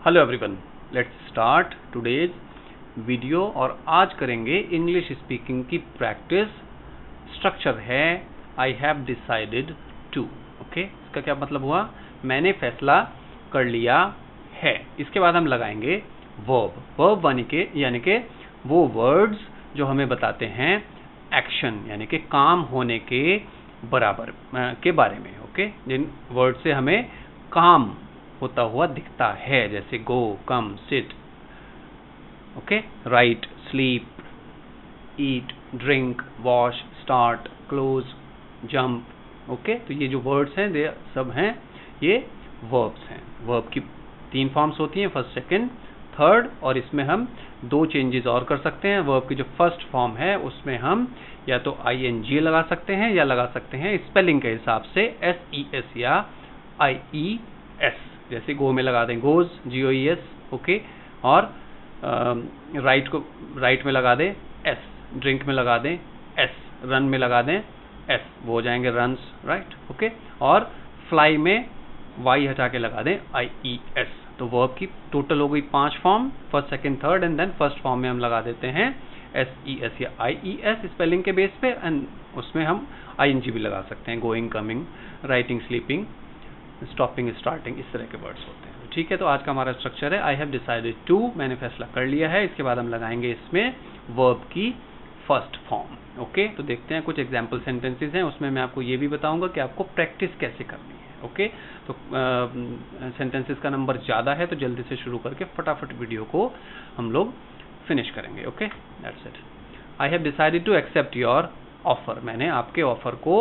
Hello everyone, let's start today's video. और आज करेंगे इंग्लिश स्पीकिंग की प्रैक्टिस। स्ट्रक्चर है I have decided to. Okay, इसका क्या मतलब हुआ? मैंने फैसला कर लिया है। इसके बाद हम लगाएंगे वर्ब। वर्ब यानी के वो वर्ड्स जो हमें बताते हैं एक्शन यानी कि काम होने के बराबर के बारे में। ओके, जिन वर्ड से हमें काम होता हुआ दिखता है, जैसे go, come, sit, okay, right, sleep, eat, drink, wash, start, close, jump. Okay, तो ये जो वर्ड्स हैं ये सब हैं, ये वर्ब्स हैं। वर्ब की 3 फॉर्म्स होती हैं, फर्स्ट, सेकंड, थर्ड, और इसमें हम 2 चेंजेस और कर सकते हैं। वर्ब की जो फर्स्ट फॉर्म है उसमें हम या तो ing लगा सकते हैं या लगा सकते हैं स्पेलिंग के हिसाब से SES या IES। जैसे गो में लगा दें गोज, GOES। ओके, और राइट में लगा दें S, ड्रिंक में लगा दें S, रन में लगा दें S, वो हो जाएंगे रन्स, राइट। ओके, और फ्लाई में Y हटा के लगा दें IES। तो वर्ब की टोटल हो गई 5 form, first, second, third, and then first form में हम लगा देते हैं SES या IES स्पेलिंग के बेस पे, एंड उसमें हम ING भी लगा सकते हैं, going, coming, writing, sleeping, stopping, starting, इस तरह के वर्ड्स होते हैं। ठीक है, तो आज का हमारा स्ट्रक्चर है आई हैव डिसाइडेड टू, मैंने फैसला कर लिया है। इसके बाद हम लगाएंगे इसमें वर्ब की फर्स्ट फॉर्म। ओके, तो देखते हैं कुछ एग्जाम्पल सेंटेंसेस हैं, उसमें मैं आपको ये भी बताऊंगा कि आपको प्रैक्टिस कैसे करनी है। ओके, तो सेंटेंसेस का नंबर ज़्यादा है तो जल्दी से शुरू करके फटाफट वीडियो को हम लोग फिनिश करेंगे। Okay, that's it. I have decided to accept your offer, मैंने आपके ऑफर को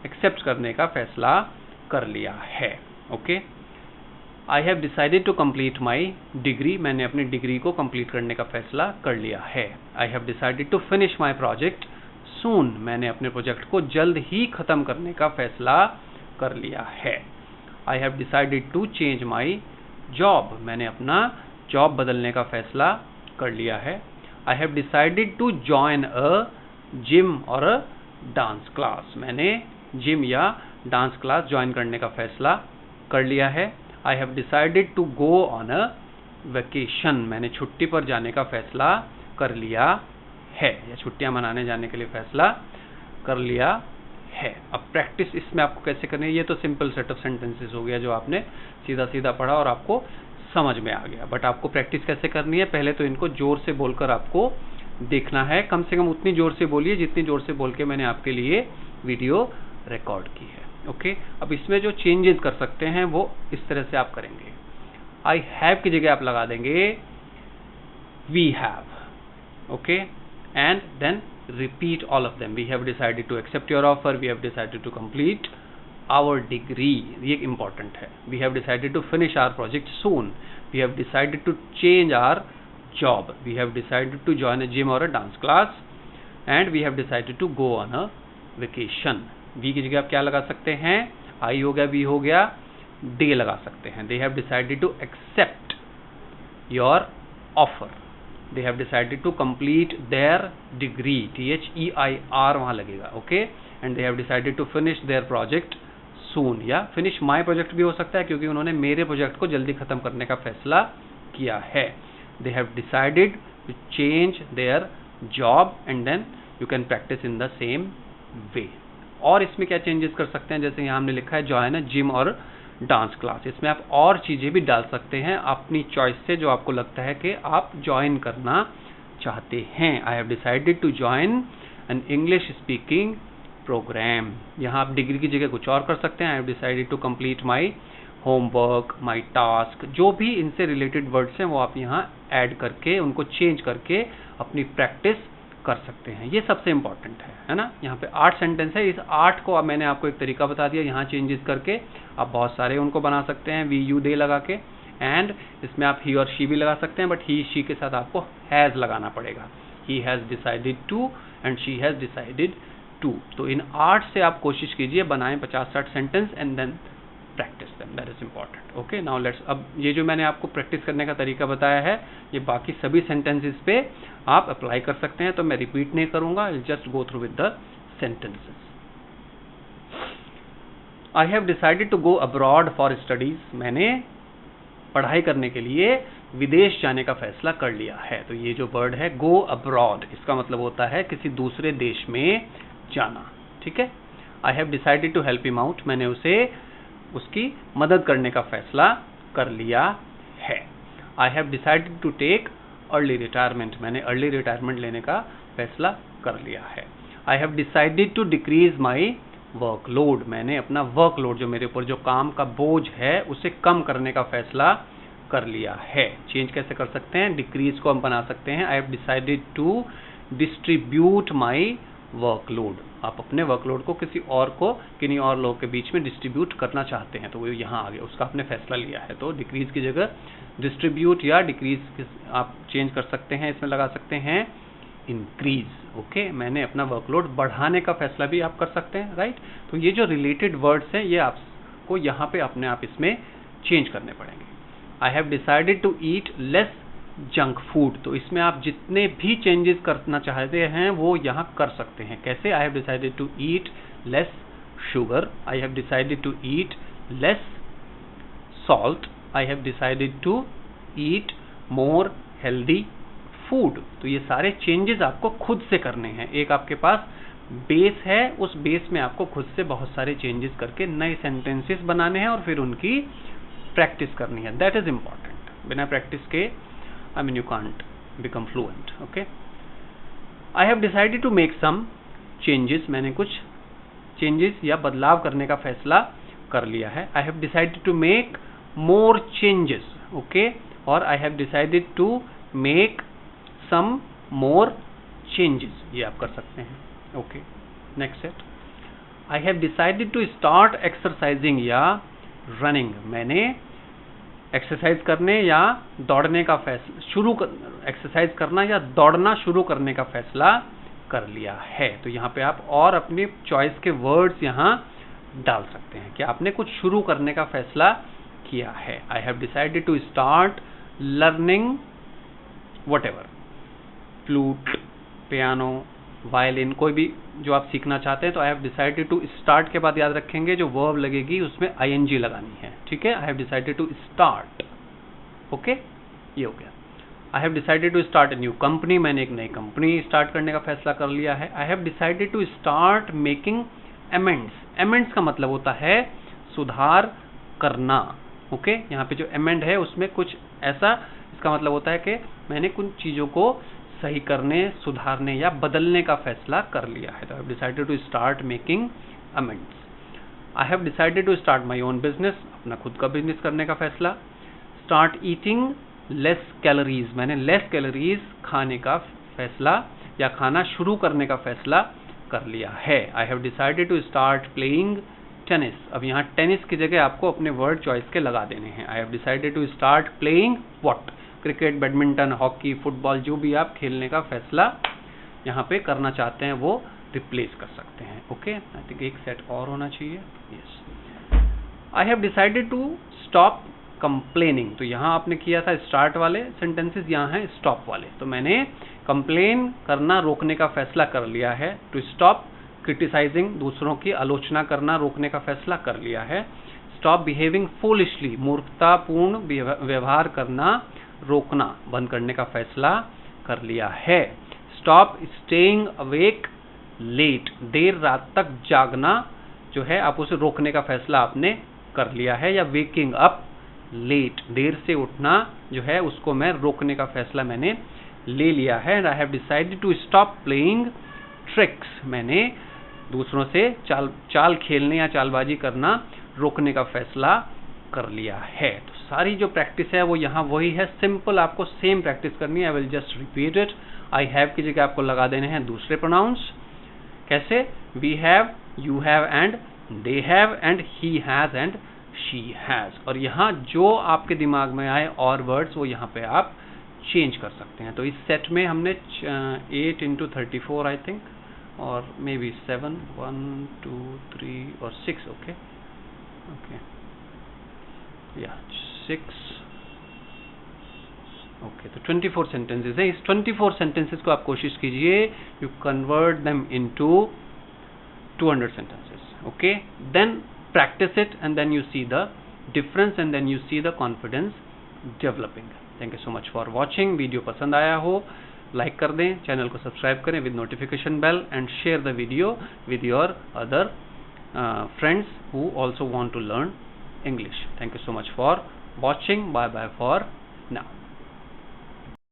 एक्सेप्ट करने का फैसला कर लिया है। Okay, I have decided to complete my degree, मैंने अपनी डिग्री को कंप्लीट करने का फैसला कर लिया है। I have decided to finish my project soon, मैंने अपने प्रोजेक्ट को जल्द ही खत्म करने का फैसला कर लिया है। I have decided to change my job, मैंने अपना जॉब बदलने का फैसला कर लिया है। I have decided to join a gym और अ डांस क्लास, मैंने जिम या डांस क्लास ज्वाइन करने का फैसला कर लिया है। I have decided to go on a vacation, मैंने छुट्टी पर जाने का फैसला कर लिया है, या छुट्टियां मनाने जाने के लिए फैसला कर लिया है। अब प्रैक्टिस इसमें आपको कैसे करनी है, ये तो सिंपल सेट ऑफ सेंटेंसेस हो गया जो आपने सीधा सीधा पढ़ा और आपको समझ में आ गया। बट आपको प्रैक्टिस कैसे करनी है, पहले तो इनको जोर से बोलकर आपको देखना है, कम से कम उतनी जोर से बोलिए जितनी जोर से बोल के मैंने आपके लिए वीडियो रिकॉर्ड की है। ओके, अब इसमें जो चेंजेस कर सकते हैं वो इस तरह से आप करेंगे। आई हैव की जगह आप लगा देंगे we have. Okay, and then repeat all of them. We have decided to accept your offer, we have decided to complete our degree, ये इंपॉर्टेंट है। We have decided to finish our project soon, we have decided to change our job, we have decided to join a gym और a dance class, and we have decided to go on a vacation. We की जगह आप क्या लगा सकते हैं? आई हो गया, वी हो गया, दे लगा सकते हैं। They have decided to accept your offer, they have decided to complete their degree, THEIR वहां लगेगा। Okay, and they have decided to finish their project soon, या फिनिश माई प्रोजेक्ट भी हो सकता है क्योंकि उन्होंने मेरे प्रोजेक्ट को जल्दी खत्म करने का फैसला किया है। They have decided to change their job, and then you can practise in the same way. और इसमें क्या चेंजेस कर सकते हैं, जैसे यहाँ हमने लिखा है जॉइन अ जिम और डांस क्लास, इसमें आप और चीजें भी डाल सकते हैं अपनी चॉइस से, जो आपको लगता है कि आप ज्वाइन करना चाहते हैं। I have decided to join an English speaking programme, यहाँ आप डिग्री की जगह कुछ और कर सकते हैं। I have decided to complete my homework, my task, जो भी इनसे रिलेटेड वर्ड्स हैं वो आप यहाँ ऐड करके उनको चेंज करके अपनी प्रैक्टिस कर सकते हैं। ये सबसे इंपॉर्टेंट है ना। यहाँ पे 8 सेंटेंस है, इस 8 को अब मैंने आपको एक तरीका बता दिया, यहाँ चेंजेस करके आप बहुत सारे उनको बना सकते हैं वी यू दे लगा के, एंड इसमें आप ही और शी भी लगा सकते हैं, बट ही शी के साथ आपको हैज लगाना पड़ेगा। He has decided to and she has decided to. तो इन 8 से आप कोशिश कीजिए बनाएं 50-60 sentence and then practise them, that is important. Okay, now let's, अब ये जो मैंने आपको प्रैक्टिस करने का तरीका बताया है ये बाकी सभी सेंटेंसेस पे आप अप्लाई कर सकते हैं, तो मैं रिपीट नहीं करूंगा, I just go through with the sentences. I have decided to go abroad for studies, मैंने पढ़ाई करने के लिए विदेश जाने का फैसला कर लिया है। तो ये जो वर्ड है गो अब्रॉड, इसका मतलब होता है किसी दूसरे देश में जाना। ठीक है। I have decided to help him out, मैंने उसे उसकी मदद करने का फैसला कर लिया है। I have decided to take early retirement, मैंने अर्ली रिटायरमेंट लेने का फैसला कर लिया है। I have decided to decrease my workload, मैंने अपना वर्कलोड, जो मेरे ऊपर जो काम का बोझ है उसे कम करने का फैसला कर लिया है। चेंज कैसे कर सकते हैं, डिक्रीज को हम बना सकते हैं, I have decided to distribute my workload. आप अपने वर्कलोड को किसी और को, किन्हीं और लोगों के बीच में डिस्ट्रीब्यूट करना चाहते हैं, तो वो यहाँ आ गया, उसका आपने फैसला लिया है। तो डिक्रीज की जगह डिस्ट्रीब्यूट या डिक्रीज आप चेंज कर सकते हैं, इसमें लगा सकते हैं इंक्रीज। ओके, मैंने अपना वर्कलोड बढ़ाने का फैसला भी आप कर सकते हैं, राइट। तो ये जो रिलेटेड वर्ड्स हैं ये आपको यहाँ पे अपने आप इसमें चेंज करने पड़ेंगे। I have decided to eat less junk food, तो इसमें आप जितने भी चेंजेस करना चाहते हैं वो यहाँ कर सकते हैं। कैसे, I have decided to eat less sugar, I have decided to eat less salt, I have decided to eat more healthy food. तो ये सारे चेंजेस आपको खुद से करने हैं। एक आपके पास बेस है, उस बेस में आपको खुद से बहुत सारे चेंजेस करके नए सेंटेंसेस बनाने हैं और फिर उनकी प्रैक्टिस करनी है। That is important. बिना प्रैक्टिस के I mean you can't become fluent. Okay. I have decided to make some changes, मैंने कुछ changes या बदलाव करने का फैसला कर लिया है। I have decided to make more changes. Okay. और I have decided to make some more changes, ये आप कर सकते हैं। Okay. Next set. I have decided to start exercising या running, मैंने एक्सरसाइज करने या दौड़ने का फैसला एक्सरसाइज करना या दौड़ना शुरू करने का फैसला कर लिया है। तो यहाँ पे आप और अपनी चॉइस के वर्ड्स यहाँ डाल सकते हैं कि आपने कुछ शुरू करने का फैसला किया है। I have decided to start learning whatever, flute, piano, violin, कोई भी जो आप सीखना चाहते हैं। तो I have decided to start के बाद याद रखेंगे जो वर्ब लगेगी उसमें आईएनजी लगानी है। ठीक है। I have decided to start. Okay, ये हो गया। I have decided to start a new company, मैंने एक नई कंपनी स्टार्ट करने का फैसला कर लिया है। I have decided to start making amends, amends का मतलब होता है सुधार करना। ओके, यहाँ पे जो अमेंड है उसमें कुछ ऐसा, इसका मतलब होता है कि मैंने कुछ चीजों को सही करने, सुधारने या बदलने का फैसला कर लिया है। तो I have decided to start making amends. I have decided to start my own business, अपना खुद का बिजनेस करने का फैसला। स्टार्ट ईटिंग लेस कैलोरीज, मैंने लेस कैलोरीज खाने का फैसला या खाना शुरू करने का फैसला कर लिया है। I have decided to start playing tennis, अब यहाँ टेनिस की जगह आपको अपने वर्ड चॉइस के लगा देने हैं। I have decided to start playing what, cricket, badminton, hockey, football, जो भी आप खेलने का फैसला यहाँ पे करना चाहते हैं वो रिप्लेस कर सकते हैं। ओके, आई थिंक एक सेट और होना चाहिए। Yes. I have decided to stop complaining, तो यहाँ आपने किया था स्टार्ट वाले सेंटेंसेस, यहाँ है स्टॉप वाले। तो मैंने कंप्लेन करना रोकने का फैसला कर लिया है। टू स्टॉप क्रिटिसाइजिंग, दूसरों की आलोचना करना रोकने का फैसला कर लिया है। स्टॉप बिहेविंग फूलिशली, मूर्खतापूर्ण व्यवहार करना रोकना, बंद करने का फैसला कर लिया है। स्टॉप स्टेइंग अवेक लेट, देर रात तक जागना जो है आप उसे रोकने का फैसला आपने कर लिया है। या वेकिंग अप लेट, देर से उठना जो है उसको मैं रोकने का फैसला मैंने ले लिया है। I have decided to stop playing tricks, मैंने दूसरों से चाल खेलने या चालबाजी करना रोकने का फैसला कर लिया है। तो सारी जो प्रैक्टिस है वो यहाँ वही है, सिंपल आपको सेम प्रैक्टिस करनी है। I will just repeat it. I have की जगह आपको लगा देने हैं दूसरे प्रोनाउंस। कैसे, we have, you have and they have and he has and she has. और यहाँ जो आपके दिमाग में आए और वर्ड्स वो यहाँ पे आप चेंज कर सकते हैं। तो इस सेट में हमने 8 × 34 आई थिंक, और मे बी 7, 1, 2, 3 और 6। ओके ओके या 6। ओके, तो 24 सेंटेंसेस है। इस 24 सेंटेंसेस को आप कोशिश कीजिए you convert them into 200 sentences. Okay, then practice it and then you see the difference and then you see the confidence developing. Thank you so much for watching. Video पसंद आया हो like कर दें, channel को subscribe करें with notification bell, and share the video with your other friends who also want to learn English. Thank you so much for watching. Bye bye for now.